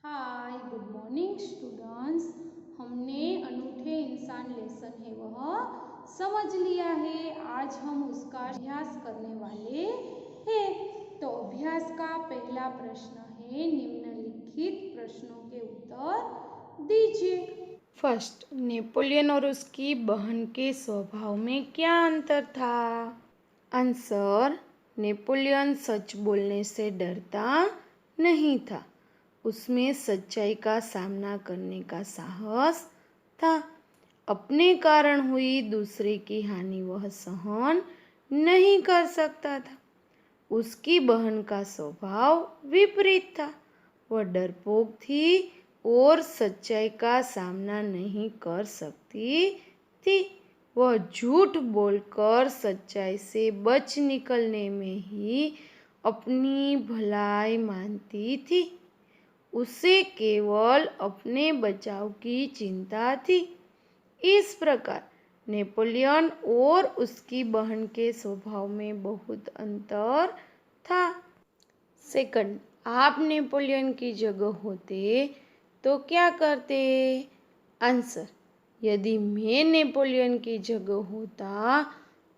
Hi good morning students. हमने अनूठे इंसान लेसन है वह समझ लिया है। आज हम उसका अभ्यास करने वाले हैं। तो अभ्यास का पहला प्रश्न है, निम्नलिखित प्रश्नों के उत्तर दीजिए। फर्स्ट, नेपोलियन और उसकी बहन के स्वभाव में क्या अंतर था? आंसर, नेपोलियन सच बोलने से डरता नहीं था। उसमें सच्चाई का सामना करने का साहस था। अपने कारण हुई दूसरे की हानि वह सहन नहीं कर सकता था। उसकी बहन का स्वभाव विपरीत था। वह डरपोक थी और सच्चाई का सामना नहीं कर सकती थी। वह झूठ बोलकर सच्चाई से बच निकलने में ही अपनी भलाई मानती थी। उसे केवल अपने बचाव की चिंता थी। इस प्रकार नेपोलियन और उसकी बहन के स्वभाव में बहुत अंतर था। सेकंड, आप नेपोलियन की जगह होते तो क्या करते? आंसर, यदि मैं नेपोलियन की जगह होता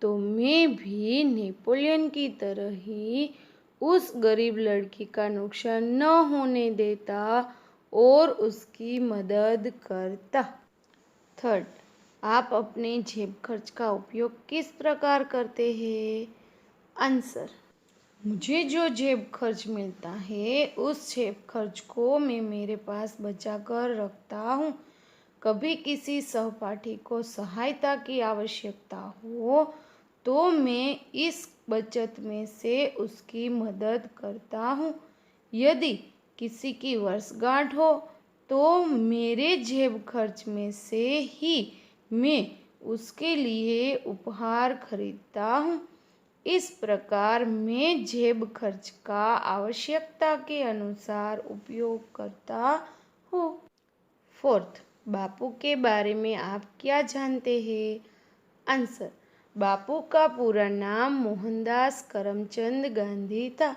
तो मैं भी नेपोलियन की तरह ही उस गरीब लड़की का नुकसान न होने देता और उसकी मदद करता। थर्ड, आप अपने जेब खर्च का उपयोग किस प्रकार करते हैं? आंसर, मुझे जो जेब खर्च मिलता है उस जेब खर्च को मैं मेरे पास बचा कर रखता हूँ। कभी किसी सहपाठी को सहायता की आवश्यकता हो तो मैं इस बचत में से उसकी मदद करता हूँ। यदि किसी की वर्षगांठ हो तो मेरे जेब खर्च में से ही मैं उसके लिए उपहार खरीदता हूँ। इस प्रकार मैं जेब खर्च का आवश्यकता के अनुसार उपयोग करता हूँ। फोर्थ, बापू के बारे में आप क्या जानते हैं? आंसर, बापू का पूरा नाम मोहनदास करमचंद गांधी था।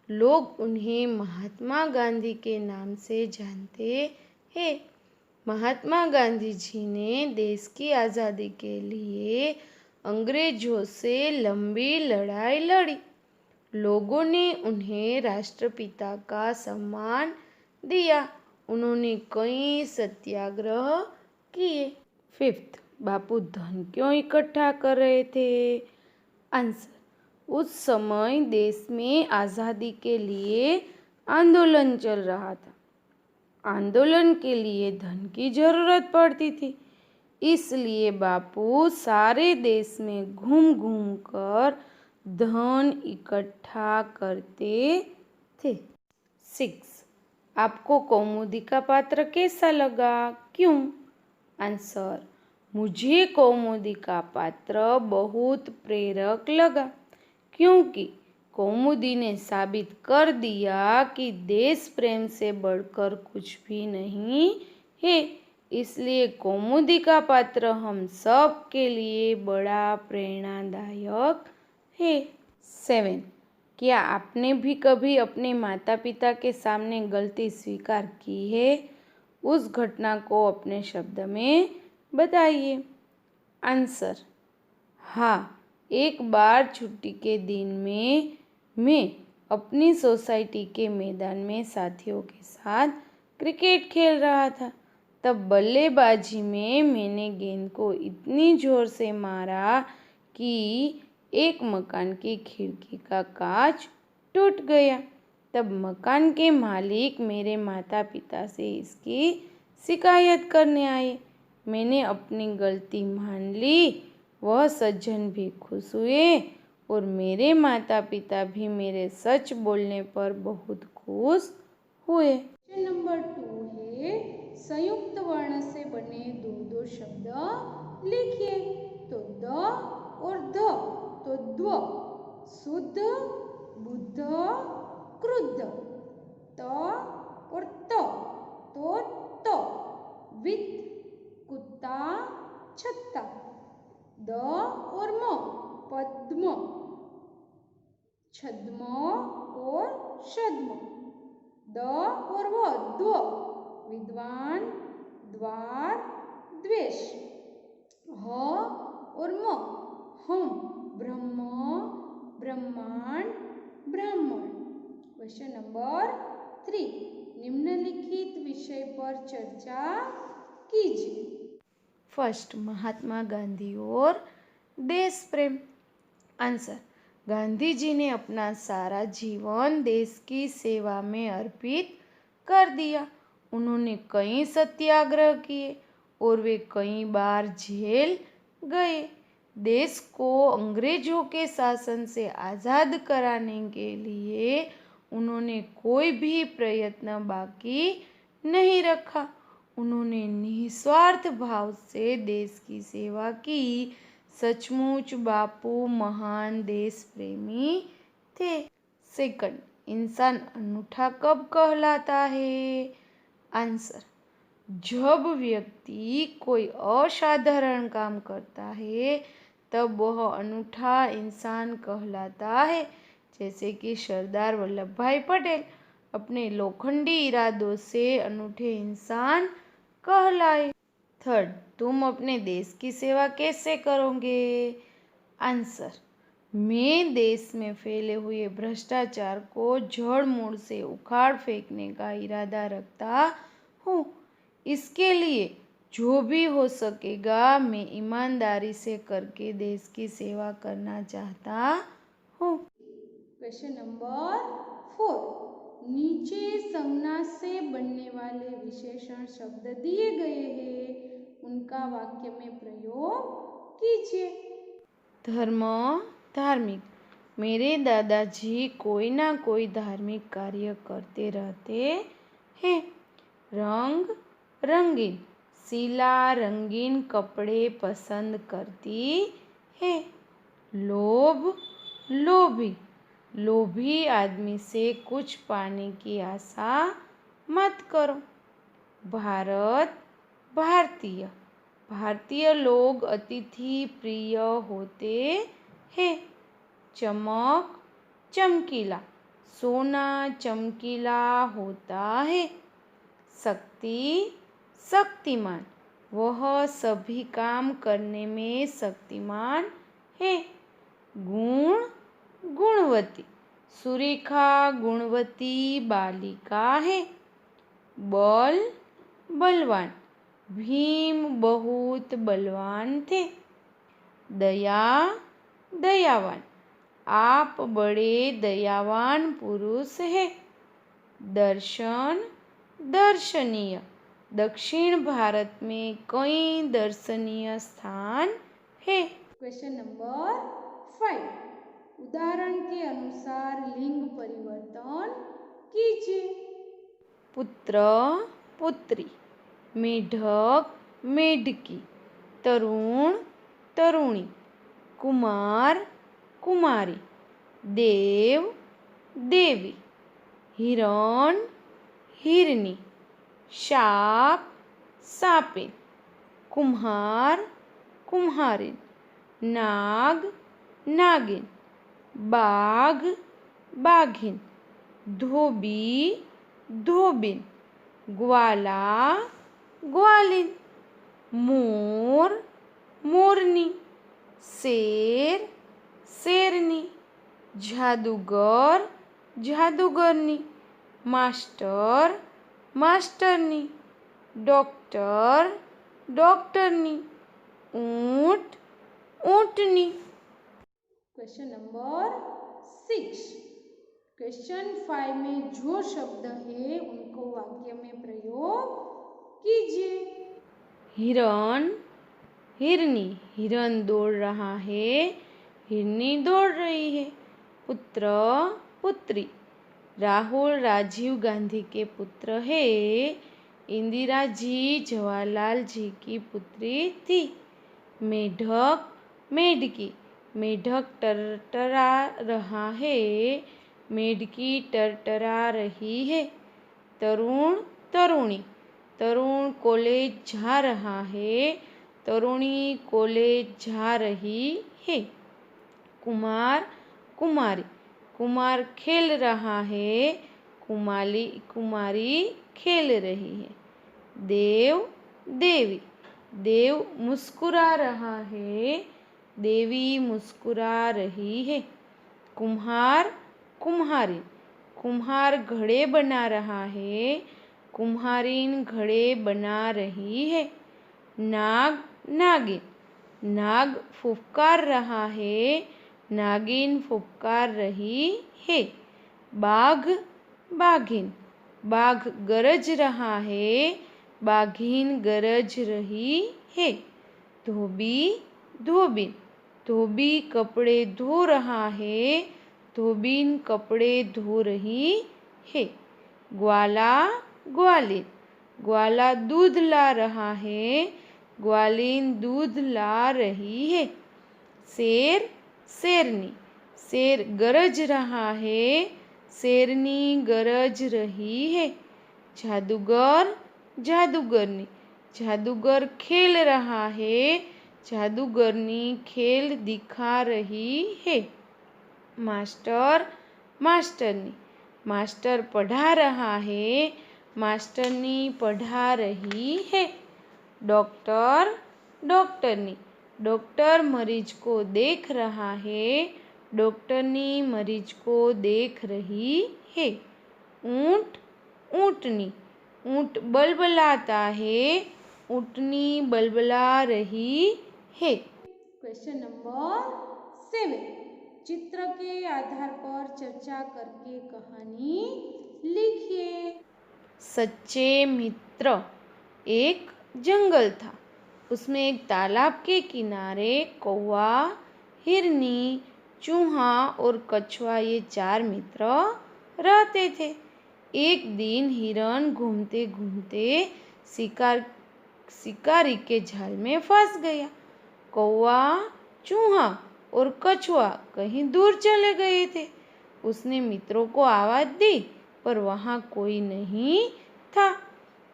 लोग उन्हें महात्मा गांधी के नाम से जानते हैं। महात्मा गांधी जी ने देश की आज़ादी के लिए अंग्रेजों से लंबी लड़ाई लड़ी। लोगों ने उन्हें राष्ट्रपिता का सम्मान दिया। उन्होंने कई सत्याग्रह किए। फिफ्थ, बापू धन क्यों इकट्ठा कर रहे थे? आंसर, उस समय देश में आज़ादी के लिए आंदोलन चल रहा था। आंदोलन के लिए धन की जरूरत पड़ती थी। इसलिए बापू सारे देश में घूम घूम कर धन इकट्ठा करते थे। 6, आपको कौमुदी का पात्र कैसा लगा? क्यों? आंसर, मुझे कौमुदी का पात्र बहुत प्रेरक लगा, क्योंकि कौमुदी ने साबित कर दिया कि देश प्रेम से बढ़कर कुछ भी नहीं है। इसलिए कौमुदी का पात्र हम सब के लिए बड़ा प्रेरणादायक है। 7, क्या आपने भी कभी अपने माता पिता के सामने गलती स्वीकार की है? उस घटना को अपने शब्द में बताइए। आंसर, हाँ, एक बार छुट्टी के दिन में मैं अपनी सोसाइटी के मैदान में साथियों के साथ क्रिकेट खेल रहा था। तब बल्लेबाजी में मैंने गेंद को इतनी जोर से मारा कि एक मकान की खिड़की का कांच टूट गया। तब मकान के मालिक मेरे माता पिता से इसकी शिकायत करने आए। मैंने अपनी गलती मान ली। वह सज्जन भी खुश हुए और मेरे माता पिता भी मेरे सच बोलने पर बहुत खुश हुए। क्वेश्चन नंबर 2 है, संयुक्त वर्ण से बने दो दो शब्द लिखिए। तो द और ध, तो द्व, शुद्ध, बुद्ध, क्रुद्ध। त और त, तो त, वित्त, कुत्ता, छत्ता। द और म, पद्म, छद्म और छद्म। द और व द्व, विद्वान, द्वार, द्वेष। ह और म, हम, ब्रह्म, ब्रह्मांड, ब्राह्मण। क्वेश्चन नंबर 3, निम्नलिखित विषय पर चर्चा कीजिए। फर्स्ट, महात्मा गांधी और देश प्रेम। आंसर, गांधी जी ने अपना सारा जीवन देश की सेवा में अर्पित कर दिया। उन्होंने कई सत्याग्रह किए और वे कई बार जेल गए। देश को अंग्रेजों के शासन से आज़ाद कराने के लिए उन्होंने कोई भी प्रयत्न बाकी नहीं रखा। उन्होंने निस्वार्थ भाव से देश की सेवा की। सचमुच बापू महान देश प्रेमी थे। सेकंड, इंसान अनूठा कब कहलाता है? आंसर, जब व्यक्ति कोई असाधारण काम करता है तब वह अनूठा इंसान कहलाता है। जैसे कि सरदार वल्लभ भाई पटेल अपने लोखंडी इरादों से अनूठे इंसान कहलाए। थर्ड, तुम अपने देश की सेवा कैसे करोगे? आंसर, मैं देश में फैले हुए भ्रष्टाचार को जड़ मूल से उखाड़ फेंकने का इरादा रखता हूँ। इसके लिए जो भी हो सकेगा मैं ईमानदारी से करके देश की सेवा करना चाहता हूँ। क्वेश्चन नंबर 4, नीचे संज्ञा से बनने वाले विशेषण शब्द दिए गए हैं, उनका वाक्य में प्रयोग कीजिए। धर्म, धार्मिक। मेरे दादाजी कोई ना कोई धार्मिक कार्य करते रहते हैं। रंग, रंगीन। शीला रंगीन कपड़े पसंद करती है। लोभ, लोभी। लोभी आदमी से कुछ पाने की आशा मत करो। भारत, भारतीय। भारतीय लोग अतिथि प्रिय होते हैं। चमक, चमकीला। सोना चमकीला होता है। शक्ति, शक्तिमान। वह सभी काम करने में शक्तिमान है। गुण, गुणवती। सुरेखा गुणवती बालिका है। बल, बलवान। भीम बहुत बलवान थे। दया, दयावान। आप बड़े दयावान पुरुष हैं। दर्शन, दर्शनीय। दक्षिण भारत में कई दर्शनीय स्थान है। क्वेश्चन नंबर 5, उदाहरण के अनुसार लिंग परिवर्तन कीजिए। पुत्र, पुत्री। मेढक, मेढकी। तरुण, तरुणी। कुमार, कुमारी। देव, देवी। हिरण, हिरनी। साप, सापिन। कुम्हार, कुम्हारिन। नाग, नागिन। बाघ, बाघिन। धोबी, धोबिन। ग्वाला, ग्वालिन। मोर, मोरनी। शेर, शेरनी। जादूगर, जादूगरनी। मास्टर, मास्टरनी। डॉक्टर, डॉक्टरनी। ऊंट, ऊंटनी। क्वेश्चन नंबर 6, क्वेश्चन 5 में जो शब्द है उनको वाक्य में प्रयोग कीजिए। हिरण, हिरनी। हिरन दौड़ रहा है। हिरनी दौड़ रही है। पुत्र, पुत्री। राहुल राजीव गांधी के पुत्र है। इंदिरा जी जवाहरलाल जी की पुत्री थी। मेढक, मेढकी। मेढक टरटरा रहा है। मेढकी टरटरा रही है। तरुण, तरुणी। तरुण कॉलेज जा रहा है। तरुणी कॉलेज जा रही है। कुमार, कुमारी। कुमार खेल रहा है। कुमारी खेल रही है। देव देवी, देव मुस्कुरा रहा है, देवी मुस्कुरा रही है। कुम्हार कुम्हारिन, कुम्हार घड़े बना रहा है, कुम्हारिन घड़े बना रही है। नाग नागिन, नाग फुफकार रहा है, नागिन फुफकार रही है। बाघ बाघिन, बाघ गरज रहा है, बाघिन गरज रही है। धोबी धोबिन, धोबी कपड़े धो रहा है, धोबिन कपड़े धो रही है। ग्वाला ग्वालिन, ग्वाला दूध ला रहा है, ग्वालिन दूध ला रही है। शेर शेरनी, शेर गरज रहा है, शेरनी गरज रही है। जादूगर जादूगरनी, जादूगर खेल रहा है, जादूगरनी खेल दिखा रही है। मास्टर मास्टरनी, मास्टर पढ़ा रहा है, मास्टरनी पढ़ा रही है। डॉक्टर डॉक्टरनी, डॉक्टर मरीज को देख रहा है, डॉक्टरनी मरीज को देख रही है। ऊंट ऊंटनी, ऊंट बलबलाता है, ऊंटनी बलबला रही है। क्वेश्चन नंबर 7, चित्र के आधार पर चर्चा करके कहानी लिखिए। सच्चे मित्र। एक जंगल था, उसमें एक तालाब के किनारे कौवा, हिरनी, चूहा और कछुआ, ये 4 मित्र रहते थे। एक दिन हिरन घूमते घूमते शिकारी के जाल में फंस गया। कौवा, चूहा और कछुआ कहीं दूर चले गए थे। उसने मित्रों को आवाज दी, पर वहाँ कोई नहीं था।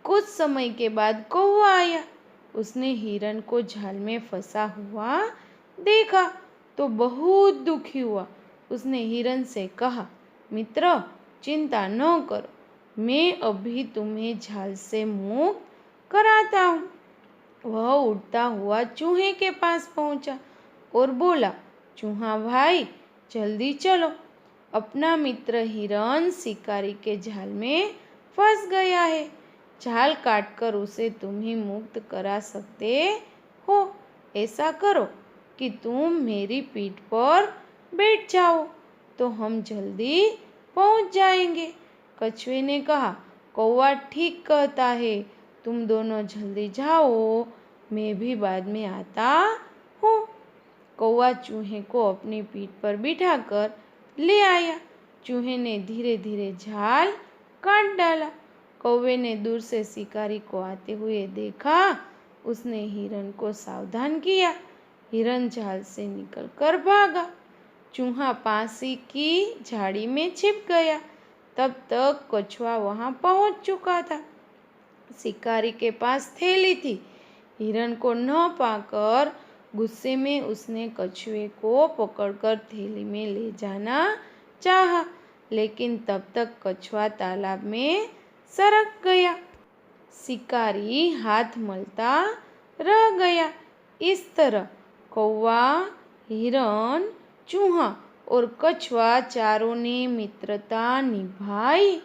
कुछ समय के बाद कौवा आया। उसने हिरन को जाल में फंसा हुआ देखा तो बहुत दुखी हुआ। उसने हिरन से कहा, मित्र, चिंता न करो, मैं अभी तुम्हें जाल से मुक्त कराता हूँ। वह उड़ता हुआ चूहे के पास पहुंचा और बोला, चूहा भाई, जल्दी चलो, अपना मित्र हिरन शिकारी के जाल में फंस गया है। जाल काटकर उसे तुम ही मुक्त करा सकते हो। ऐसा करो कि तुम मेरी पीठ पर बैठ जाओ तो हम जल्दी पहुंच जाएंगे। कछुए ने कहा, कौवा ठीक कहता है, तुम दोनों जल्दी जाओ, मैं भी बाद में आता हूँ। कौवा चूहे को अपनी पीठ पर बिठाकर ले आया। चूहे ने धीरे धीरे जाल काट डाला। कौवे ने दूर से शिकारी को आते हुए देखा। उसने हिरन को सावधान किया। हिरन जाल से निकलकर भागा। चूहा पासी की झाड़ी में छिप गया। तब तक कछुआ वहां पहुंच चुका था। शिकारी के पास थैली थी। हिरन को न पाकर गुस्से में उसने कछुए को पकड़कर थैली में ले जाना चाहा, लेकिन तब तक कछुआ तालाब में सरक गया। शिकारी हाथ मलता रह गया। इस तरह कौवा, हिरन, चूहा और कछुआ चारों ने मित्रता निभाई।